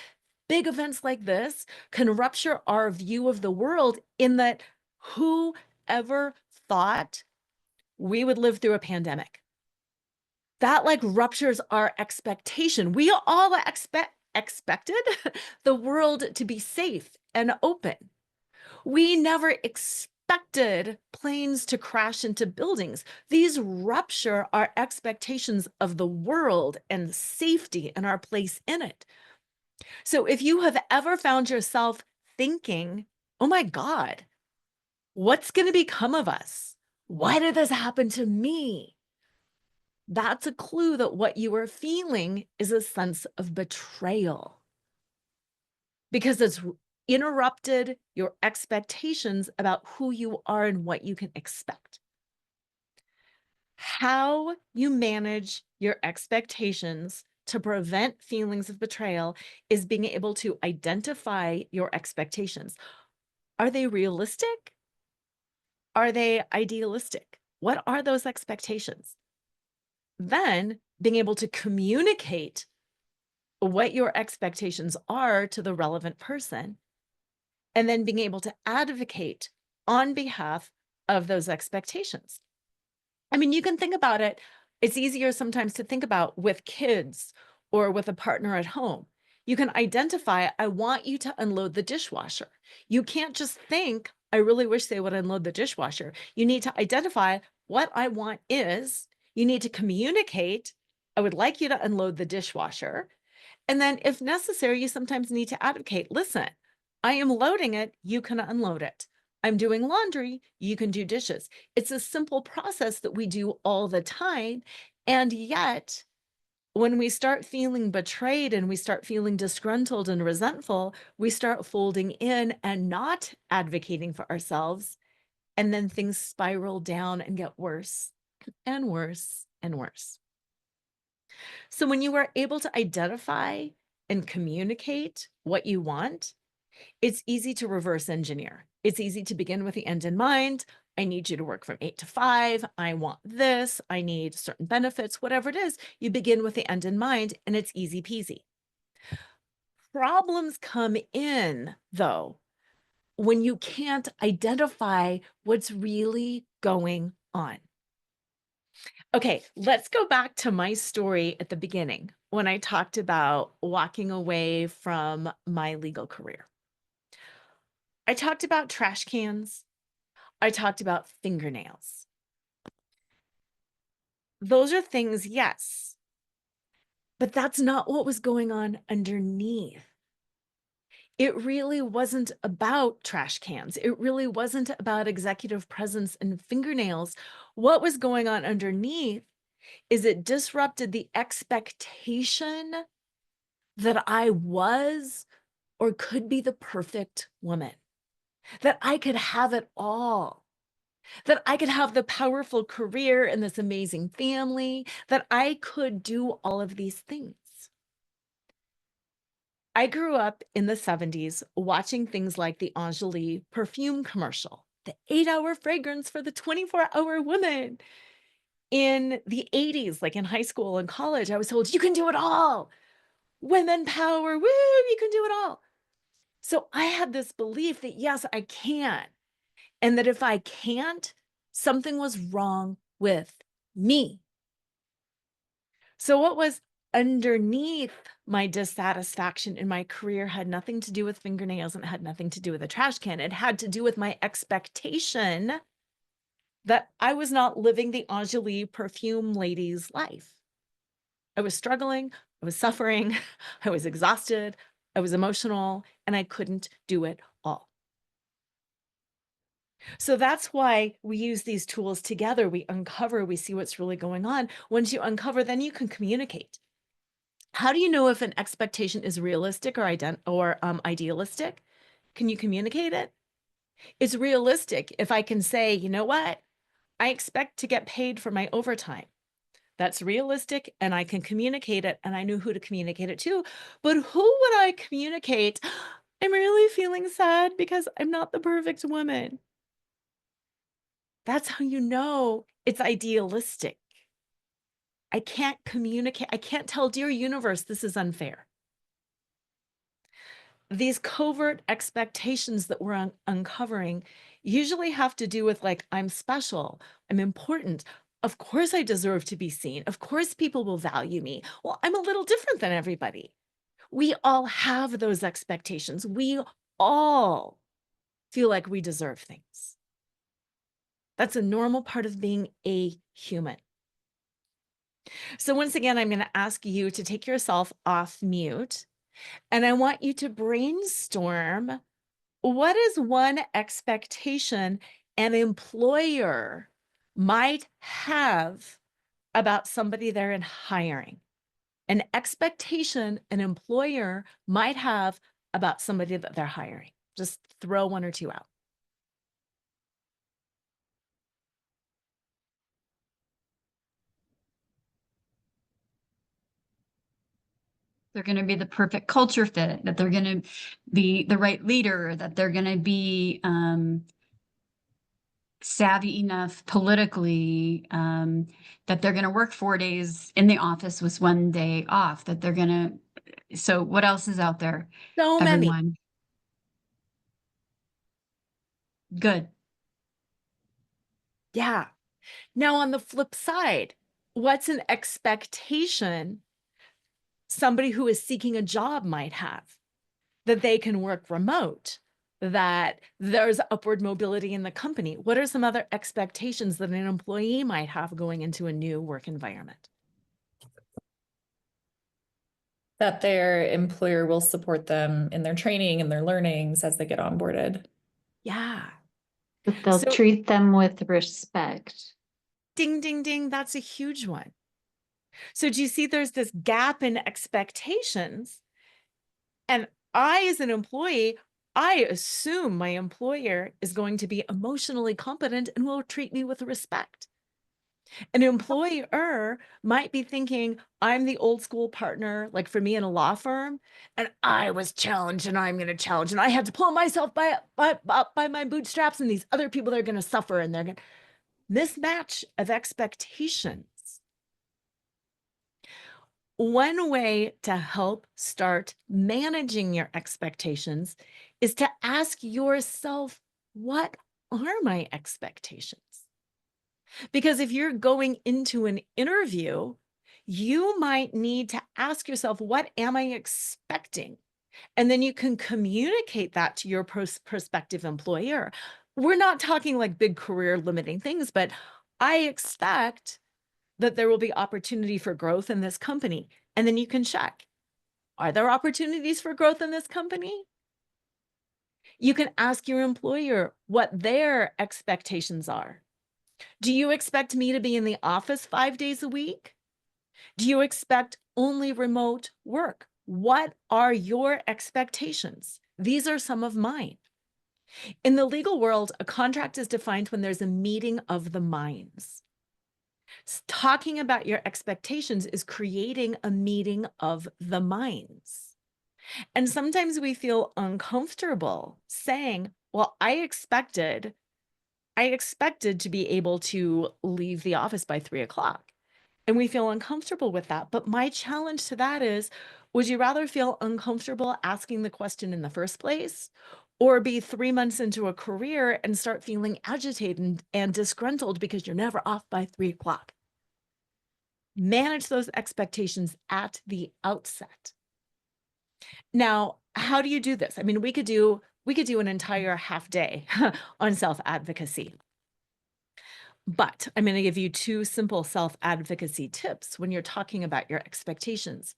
big events like this can rupture our view of the world in that whoever thought we would live through a pandemic? That like ruptures our expectation. We all expected the world to be safe and open. We never expected planes to crash into buildings. These rupture our expectations of the world and safety and our place in it. So if you have ever found yourself thinking, oh my God, what's going to become of us? Why did this happen to me? That's a clue that what you are feeling is a sense of betrayal, because it's interrupted your expectations about who you are and what you can expect. How you manage your expectations to prevent feelings of betrayal is being able to identify your expectations. Are they realistic? Are they idealistic? What are those expectations? Then being able to communicate what your expectations are to the relevant person, and then being able to advocate on behalf of those expectations. I mean, you can think about it. It's easier sometimes to think about with kids or with a partner at home. You can identify, I want you to unload the dishwasher. You can't just think, I really wish they would unload the dishwasher. You need to identify what I want is, you need to communicate, I would like you to unload the dishwasher. And then if necessary, you sometimes need to advocate, listen, I am loading it, you can unload it. I'm doing laundry, you can do dishes. It's a simple process that we do all the time. And yet, when we start feeling betrayed and we start feeling disgruntled and resentful, we start folding in and not advocating for ourselves. And then things spiral down and get worse and worse and worse. So when you are able to identify and communicate what you want, it's easy to reverse engineer. It's easy to begin with the end in mind. I need you to work from 8 to 5. I want this. I need certain benefits, whatever it is. You begin with the end in mind, and it's easy peasy. Problems come in, though, when you can't identify what's really going on. Okay, let's go back to my story at the beginning when I talked about walking away from my legal career. I talked about trash cans. I talked about fingernails. Those are things, yes, but that's not what was going on underneath. It really wasn't about trash cans. It really wasn't about executive presence and fingernails. What was going on underneath is it disrupted the expectation that I was or could be the perfect woman, that I could have it all. that I could have the powerful career and this amazing family, that I could do all of these things. I grew up in the 70s watching things like the Angeli perfume commercial, the 8-hour fragrance for the 24-hour woman. In the 80s, like in high school and college, I was told, you can do it all. Women power, woo, you can do it all. So I had this belief that, yes, I can. And that if I can't, something was wrong with me. So what was underneath my dissatisfaction in my career had nothing to do with fingernails and it had nothing to do with a trash can. It had to do with my expectation that I was not living the Angeli perfume lady's life. I was struggling, I was suffering, I was exhausted, I was emotional, and I couldn't do it all. So that's why we use these tools together. We uncover, we see what's really going on. Once you uncover, then you can communicate. How do you know if an expectation is realistic or idealistic? Can you communicate it? It's realistic if I can say, you know what? I expect to get paid for my overtime. That's realistic and I can communicate it and I knew who to communicate it to. But who would I communicate? I'm really feeling sad because I'm not the perfect woman. That's how you know it's idealistic. I can't communicate. I can't tell, dear universe, this is unfair. These covert expectations that we're uncovering usually have to do with like, I'm special, I'm important. Of course I deserve to be seen. Of course people will value me. Well, I'm a little different than everybody. We all have those expectations. We all feel like we deserve things. That's a normal part of being a human. So once again, I'm going to ask you to take yourself off mute. And I want you to brainstorm, what is one expectation an employer might have about somebody they're hiring? An expectation an employer might have about somebody that they're hiring. Just throw one or two out. They're going to be the perfect culture fit, that they're going to be the right leader, that they're going to be savvy enough politically, that they're going to work 4 days in the office with 1 day off, that they're going to. So what else is out there? So many. Everyone. Good. Yeah. Now, on the flip side, what's an expectation somebody who is seeking a job might have? That they can work remote, that there's upward mobility in the company. What are some other expectations that an employee might have going into a new work environment? That their employer will support them in their training and their learnings as they get onboarded. Yeah. That they'll So- treat them with respect. Ding, ding, ding. That's a huge one. So do you see there's this gap in expectations? And I, as an employee, I assume my employer is going to be emotionally competent and will treat me with respect. An employer might be thinking, I'm the old school partner, like for me in a law firm, and I was challenged and I'm going to challenge, and I had to pull myself by my bootstraps, and these other people are going to suffer, and they're going to mismatch of expectations. One way to help start managing your expectations is to ask yourself, what are my expectations? Because if you're going into an interview, you might need to ask yourself, what am I expecting? And then you can communicate that to your prospective employer. We're not talking like big career limiting things, but I expect that there will be opportunity for growth in this company. And then you can check, are there opportunities for growth in this company? You can ask your employer what their expectations are. Do you expect me to be in the office 5 days a week? Do you expect only remote work? What are your expectations? These are some of mine. In the legal world, a contract is defined when there's a meeting of the minds. Talking about your expectations is creating a meeting of the minds. And sometimes we feel uncomfortable saying, well, I expected to be able to leave the office by 3 o'clock. And we feel uncomfortable with that. But my challenge to that is, would you rather feel uncomfortable asking the question in the first place, or be 3 months into a career and start feeling agitated and disgruntled because you're never off by 3 o'clock? Manage those expectations at the outset. Now, how do you do this? I mean, we could do an entire half day on self-advocacy. But I'm going to give you 2 simple self-advocacy tips when you're talking about your expectations.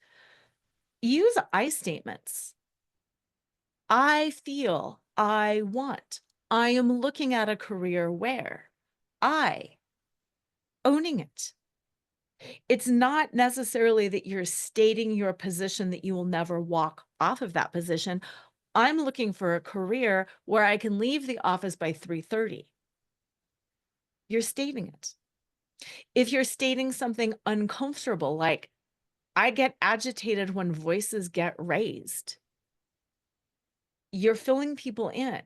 Use I statements. I feel, I want, I am looking at a career where, I, owning it. It's not necessarily that you're stating your position that you will never walk off of that position. I'm looking for a career where I can leave the office by 3:30. You're stating it. If you're stating something uncomfortable, like, I get agitated when voices get raised, you're filling people in.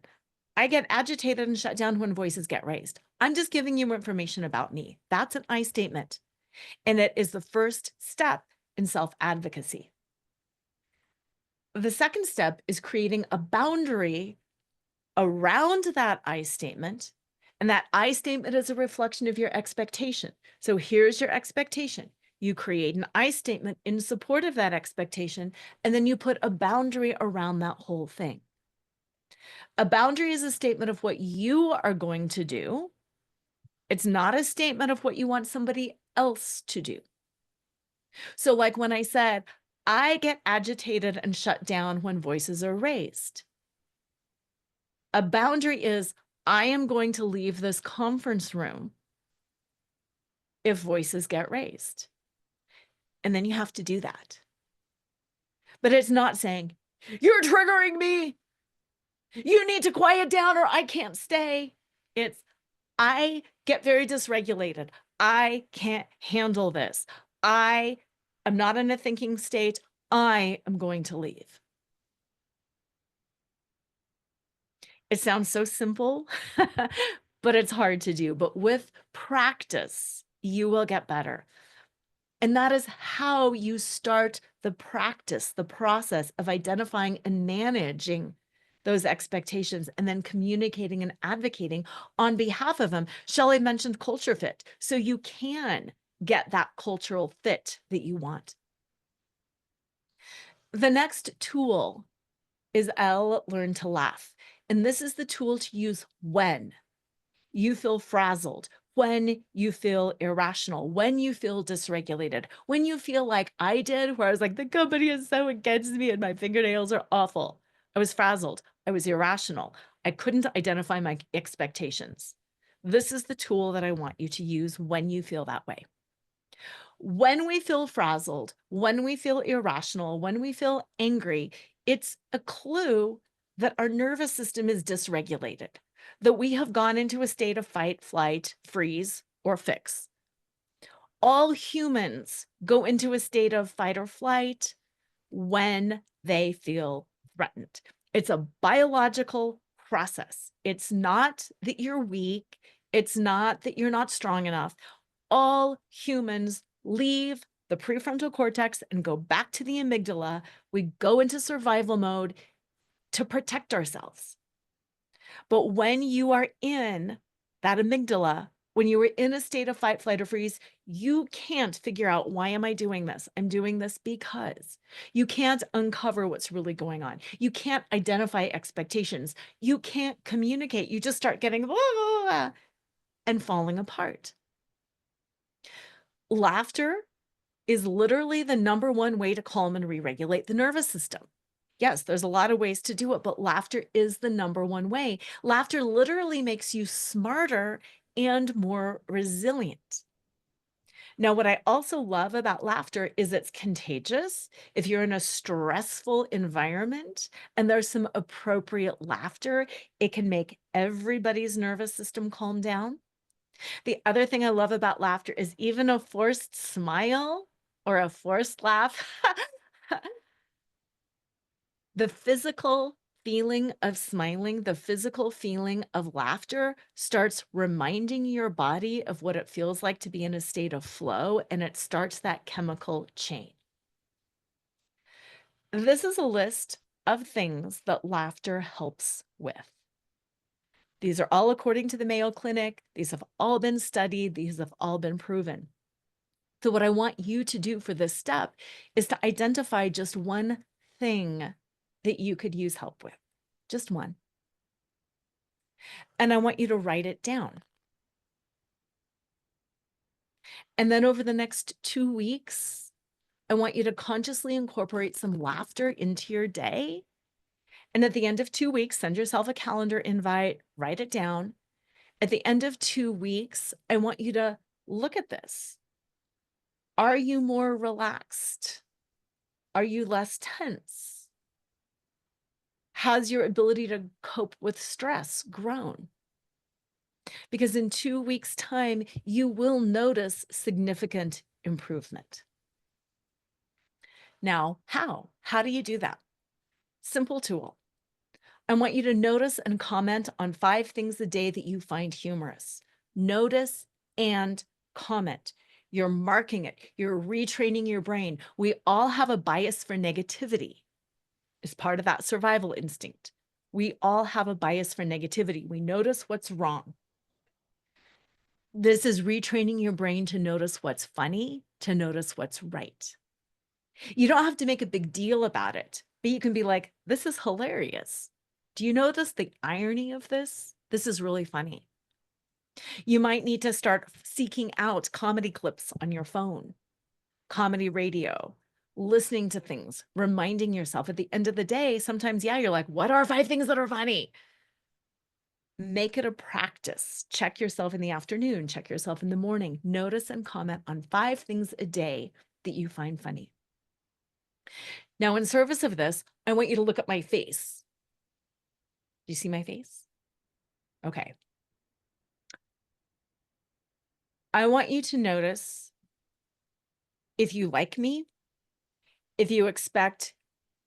I get agitated and shut down when voices get raised. I'm just giving you information about me. That's an I statement. And it is the first step in self-advocacy. The second step is creating a boundary around that I statement. And that I statement is a reflection of your expectation. So here's your expectation. You create an I statement in support of that expectation, and then you put a boundary around that whole thing. A boundary is a statement of what you are going to do. It's not a statement of what you want somebody else to do. So like when I said, I get agitated and shut down when voices are raised. A boundary is, I am going to leave this conference room if voices get raised. And then you have to do that. But it's not saying, you're triggering me. You need to quiet down or I can't stay. It's, I get very dysregulated. I can't handle this. I am not in a thinking state. I am going to leave. It sounds so simple, but it's hard to do. But with practice, you will get better. And that is how you start the practice, the process of identifying and managing those expectations and then communicating and advocating on behalf of them. Shelley mentioned culture fit. So you can get that cultural fit that you want. The next tool is I'll learn to laugh. And this is the tool to use when you feel frazzled, when you feel irrational, when you feel dysregulated, when you feel like I did, where I was like, the company is so against me and my fingernails are awful. I was frazzled. I was irrational. I couldn't identify my expectations. This is the tool that I want you to use when you feel that way. When we feel frazzled, when we feel irrational, when we feel angry, it's a clue that our nervous system is dysregulated, that we have gone into a state of fight, flight, freeze, or fix. All humans go into a state of fight or flight when they feel threatened. It's a biological process. It's not that you're weak. It's not that you're not strong enough. All humans leave the prefrontal cortex and go back to the amygdala. We go into survival mode to protect ourselves. But when you are in that amygdala, when you are in a state of fight, flight, or freeze, you can't figure out, why am I doing this? I'm doing this because. You can't uncover what's really going on. You can't identify expectations. You can't communicate. You just start getting blah, blah, blah, and falling apart. Laughter is literally the #1 way to calm and re-regulate the nervous system. Yes, there's a lot of ways to do it, but laughter is the #1 way. Laughter literally makes you smarter and more resilient. Now, what I also love about laughter is it's contagious. If you're in a stressful environment and there's some appropriate laughter, it can make everybody's nervous system calm down. The other thing I love about laughter is even a forced smile or a forced laugh, the physical feeling of smiling, the physical feeling of laughter starts reminding your body of what it feels like to be in a state of flow, and it starts that chemical chain. This is a list of things that laughter helps with. These are all according to the Mayo Clinic. These have all been studied. These have all been proven. So what I want you to do for this step is to identify just one thing that you could use help with, just one. And I want you to write it down. And then over the next 2 weeks, I want you to consciously incorporate some laughter into your day. And at the end of 2 weeks, send yourself a calendar invite, write it down. At the end of 2 weeks, I want you to look at this. Are you more relaxed? Are you less tense? Has your ability to cope with stress grown? Because in 2 weeks' time, you will notice significant improvement. Now, how? How do you do that? Simple tool. I want you to notice and comment on 5 things a day that you find humorous. Notice and comment. You're marking it. You're retraining your brain. We all have a bias for negativity. It's part of that survival instinct. We all have a bias for negativity. We notice what's wrong. This is retraining your brain to notice what's funny, to notice what's right. You don't have to make a big deal about it, but you can be like, this is hilarious. Do you notice the irony of this? This is really funny. You might need to start seeking out comedy clips on your phone, comedy radio, listening to things, reminding yourself at the end of the day, sometimes, yeah, you're like, what are 5 things that are funny? Make it a practice. Check yourself in the afternoon, check yourself in the morning. Notice and comment on 5 things a day that you find funny. Now, in service of this, I want you to look at my face. Do you see my face? Okay. I want you to notice if you like me, if you expect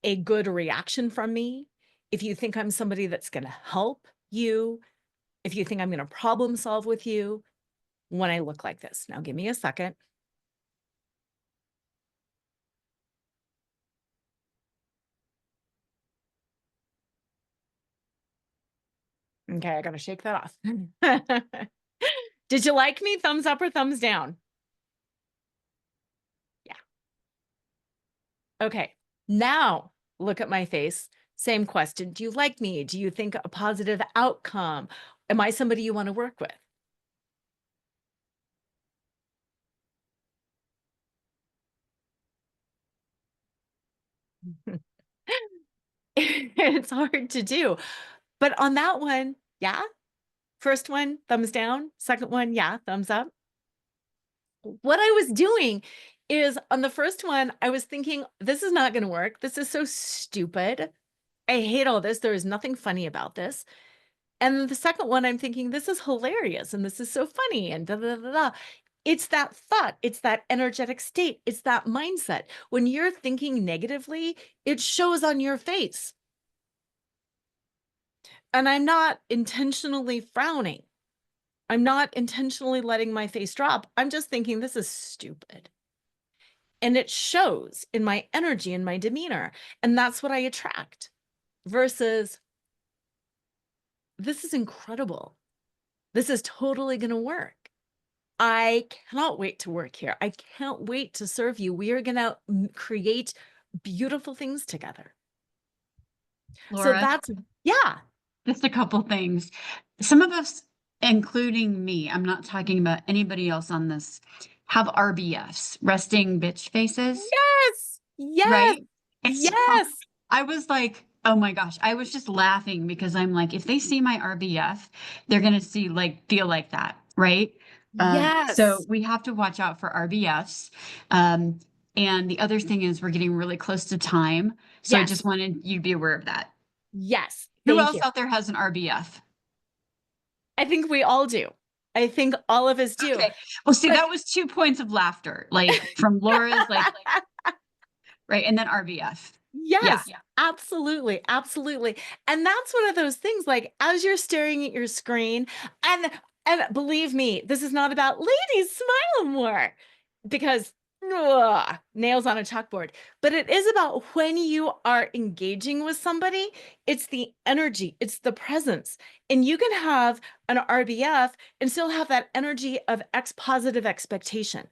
a good reaction from me, if you think I'm somebody that's going to help you, if you think I'm going to problem solve with you when I look like this. Now, give me a second. Okay, I got to shake that off. Did you like me? Thumbs up or thumbs down? Yeah. Okay, now look at my face. Same question. Do you like me? Do you think a positive outcome? Am I somebody you want to work with? It's hard to do. But on that one, yeah. First one, thumbs down. Second one, yeah, thumbs up. What I was doing is on the first one, I was thinking, this is not going to work. This is so stupid. I hate all this. There is nothing funny about this. And the second one, I'm thinking, this is hilarious and this is so funny and da da da da. It's that thought. It's that energetic state. It's that mindset. When you're thinking negatively, it shows on your face. And I'm not intentionally frowning. I'm not intentionally letting my face drop. I'm just thinking this is stupid. And it shows in my energy and my demeanor. And that's what I attract versus this is incredible. This is totally going to work. I cannot wait to work here. I can't wait to serve you. We are going to create beautiful things together. Laura, So that's, yeah. just a couple things. Some of us, including me, I'm not talking about anybody else on this, have RBFs, resting bitch faces, Yes. Yes. right? And so Yes. I was like, oh my gosh, I was just laughing because I'm like, if they see my RBF, they're going to feel like that, right? So Yes. we have to watch out for RBFs. And the other thing is we're getting really close to time. So I Yes. just wanted you to be aware of that. Yes. Who Thank else you. out there has an RBF? I think we all do. I think all of us do. Okay. Well, see, But- that was 2 points of laughter, like from Laura's, like, right. And then RBF. Yes, Yeah. absolutely, absolutely. And that's one of those things, like as you're staring at your screen, and believe me, this is not about ladies smile more because nails on a chalkboard, but it is about when you are engaging with somebody, it's the energy, it's the presence. And you can have an RBF and still have that energy of positive expectation.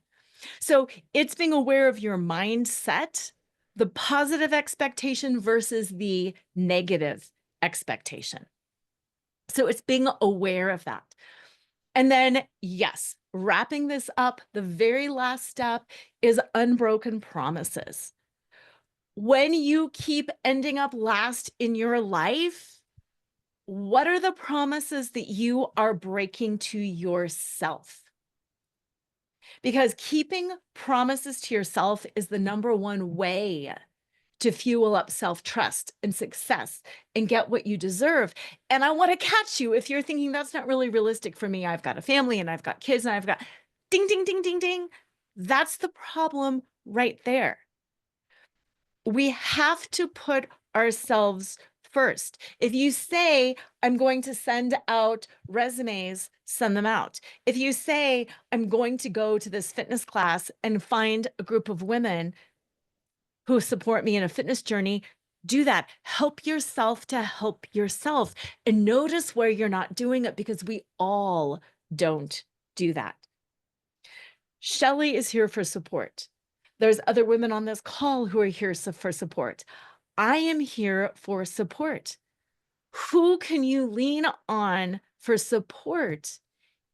So it's being aware of your mindset, the positive expectation versus the negative expectation. So it's being aware of that. And then, yes, wrapping this up, the very last step is unbroken promises. When you keep ending up last in your life, what are the promises that you are breaking to yourself? Because keeping promises to yourself is the number one way to fuel up self-trust and success and get what you deserve. And I want to catch you if you're thinking that's not really realistic for me. I've got a family and I've got kids and I've got ding, ding, ding, ding, ding. That's the problem right there. We have to put ourselves first. If you say, I'm going to send out resumes, send them out. If you say, I'm going to go to this fitness class and find a group of women who support me in a fitness journey, do that. Help yourself to help yourself. And notice where you're not doing it, because we all don't do that. Shelley is here for support. There's other women on this call who are here for support. I am here for support. Who can you lean on for support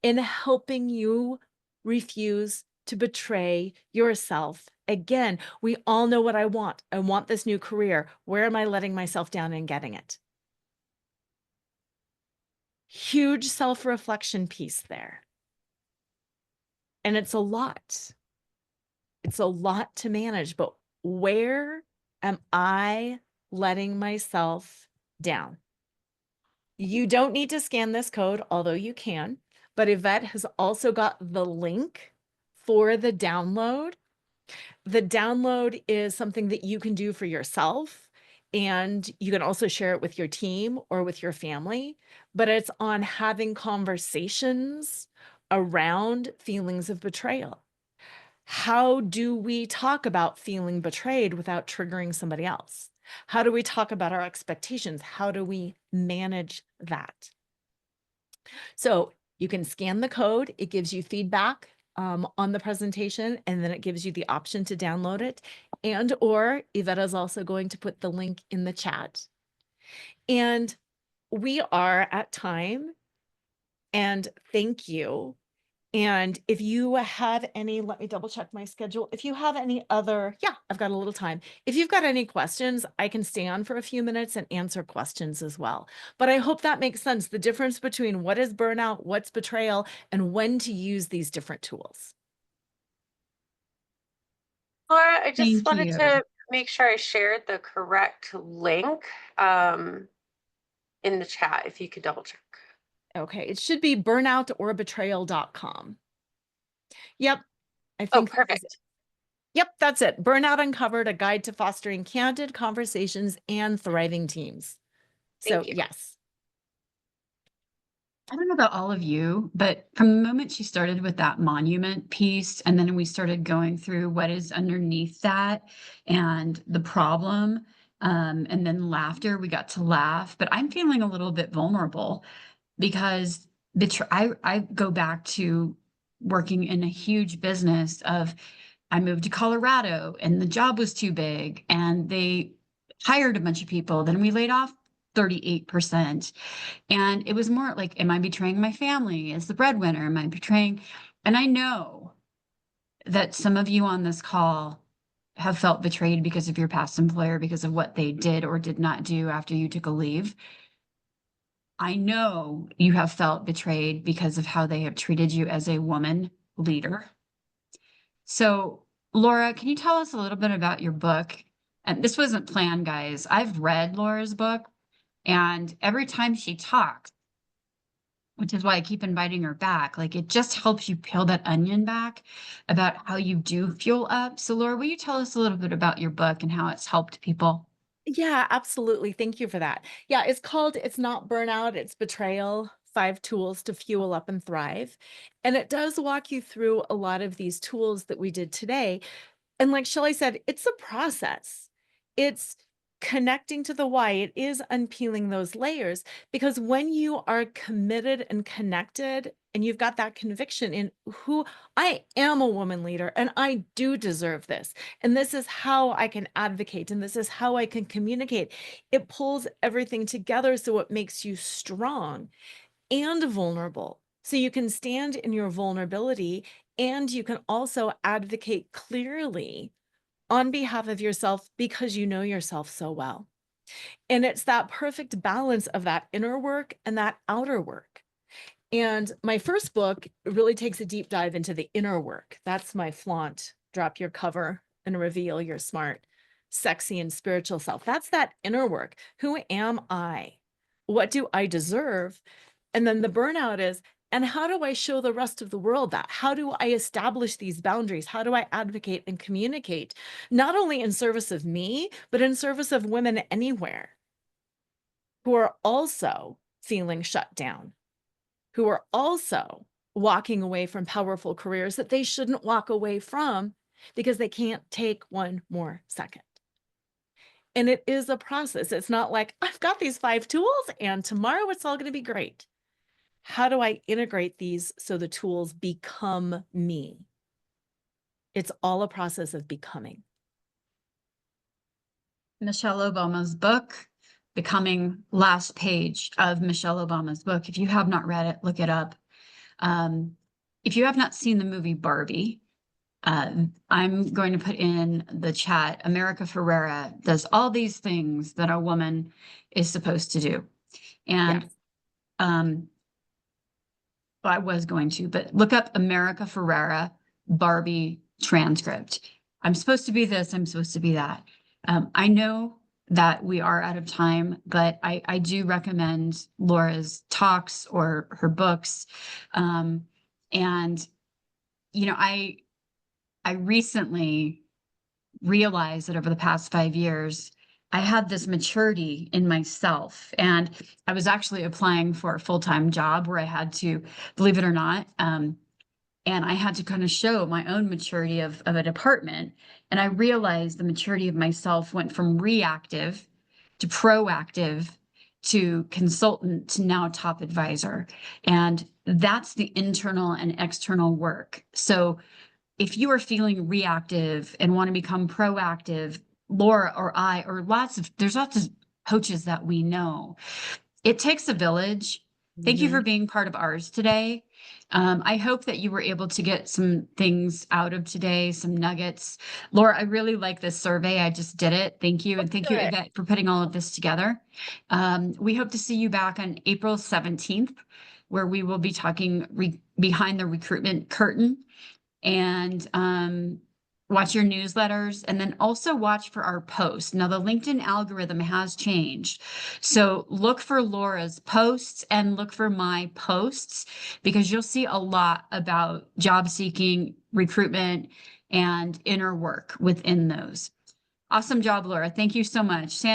in helping you refuse to betray yourself? Again, we all know what I want. I want this new career. Where am I letting myself down in getting it? Huge self-reflection piece there. And it's a lot. It's a lot to manage, but where am I letting myself down? You don't need to scan this code, although you can, but Yvette has also got the link for the download. The download is something that you can do for yourself, and you can also share it with your team or with your family, but it's on having conversations around feelings of betrayal. How do we talk about feeling betrayed without triggering somebody else? How do we talk about our expectations? How do we manage that? So you can scan the code. It gives you feedback on the presentation, and then it gives you the option to download it. And or Yvette is also going to put the link in the chat. And we are at time. And thank you. And if you have any, let me double check my schedule. If you have any other, yeah, I've got a little time. If you've got any questions, I can stay on for a few minutes and answer questions as well. But I hope that makes sense. The difference between what is burnout, what's betrayal, and when to use these different tools. Laura, I just Thank wanted you. to make sure I shared the correct link in the chat, if you could double check. Okay, it should be burnoutorbetrayal.com. Yep, I Oh, think. perfect. Yep, that's it. Burnout Uncovered, a guide to fostering candid conversations and thriving teams. So Thank you. yes. I don't know about all of you, but from the moment she started with that monument piece, and then we started going through what is underneath that and the problem, and then laughter, we got to laugh, but I'm feeling a little bit vulnerable because I go back to working in a huge business of, I moved to Colorado and the job was too big and they hired a bunch of people. Then we laid off 38%. And it was more like, am I betraying my family as the breadwinner? Am I betraying? And I know that some of you on this call have felt betrayed because of your past employer, because of what they did or did not do after you took a leave. I know you have felt betrayed because of how they have treated you as a woman leader. So, Laura, can you tell us a little bit about your book? And this wasn't planned, guys. I've read Laura's book, and every time she talks, which is why I keep inviting her back, like it just helps you peel that onion back about how you do fuel up. So, Laura, will you tell us a little bit about your book and how it's helped people? Yeah, absolutely. Thank you for that. Yeah, it's called It's Not Burnout, It's Betrayal, 5 Tools to Fuel Up and Thrive. And it does walk you through a lot of these tools that we did today. And like Shelley said, it's a process. It's connecting to the why. It is unpeeling those layers, because when you are committed and connected and you've got that conviction in who I am, a woman leader, and I do deserve this, and this is how I can advocate, and this is how I can communicate, it pulls everything together so it makes you strong and vulnerable. So you can stand in your vulnerability, and you can also advocate clearly on behalf of yourself because you know yourself so well. And it's that perfect balance of that inner work and that outer work. And my first book really takes a deep dive into the inner work. That's my flaunt, drop your cover and reveal your smart, sexy, and spiritual self. That's that inner work. Who am I? What do I deserve? And then the burnout is, and how do I show the rest of the world that? How do I establish these boundaries? How do I advocate and communicate, not only in service of me, but in service of women anywhere who are also feeling shut down, who are also walking away from powerful careers that they shouldn't walk away from because they can't take one more second. And it is a process. It's not like I've got these 5 tools and tomorrow it's all going to be great. How do I integrate these so the tools become me? It's all a process of becoming. Michelle Obama's book, the coming last page of Michelle Obama's book. If you have not read it, look it up. If you have not seen the movie Barbie, I'm going to put in the chat, America Ferrera does all these things that a woman is supposed to do. And Yes. I was going to, but look up America Ferrera Barbie transcript. I'm supposed to be this, I'm supposed to be that. I know that we are out of time, but I do recommend Laura's talks or her books. And, you know, I recently realized that over the past 5 years, I had this maturity in myself. And I was actually applying for a full-time job where I had to, believe it or not, and I had to kind of show my own maturity of a department. And I realized the maturity of myself went from reactive to proactive to consultant to now top advisor. And that's the internal and external work. So if you are feeling reactive and want to become proactive, Laura or I, or there's lots of coaches that we know. It takes a village. Thank you for being part of ours today. I hope that you were able to get some things out of today, some nuggets. Laura, I really like this survey. I just did it. Thank you. And thank you, Good. Yvette, for putting all of this together. We hope to see you back on April 17th, where we will be talking behind the recruitment curtain. And watch your newsletters, and then also watch for our posts. Now, the LinkedIn algorithm has changed. So look for Laura's posts and look for my posts, because you'll see a lot about job seeking, recruitment, and inner work within those. Awesome job, Laura. Thank you so much.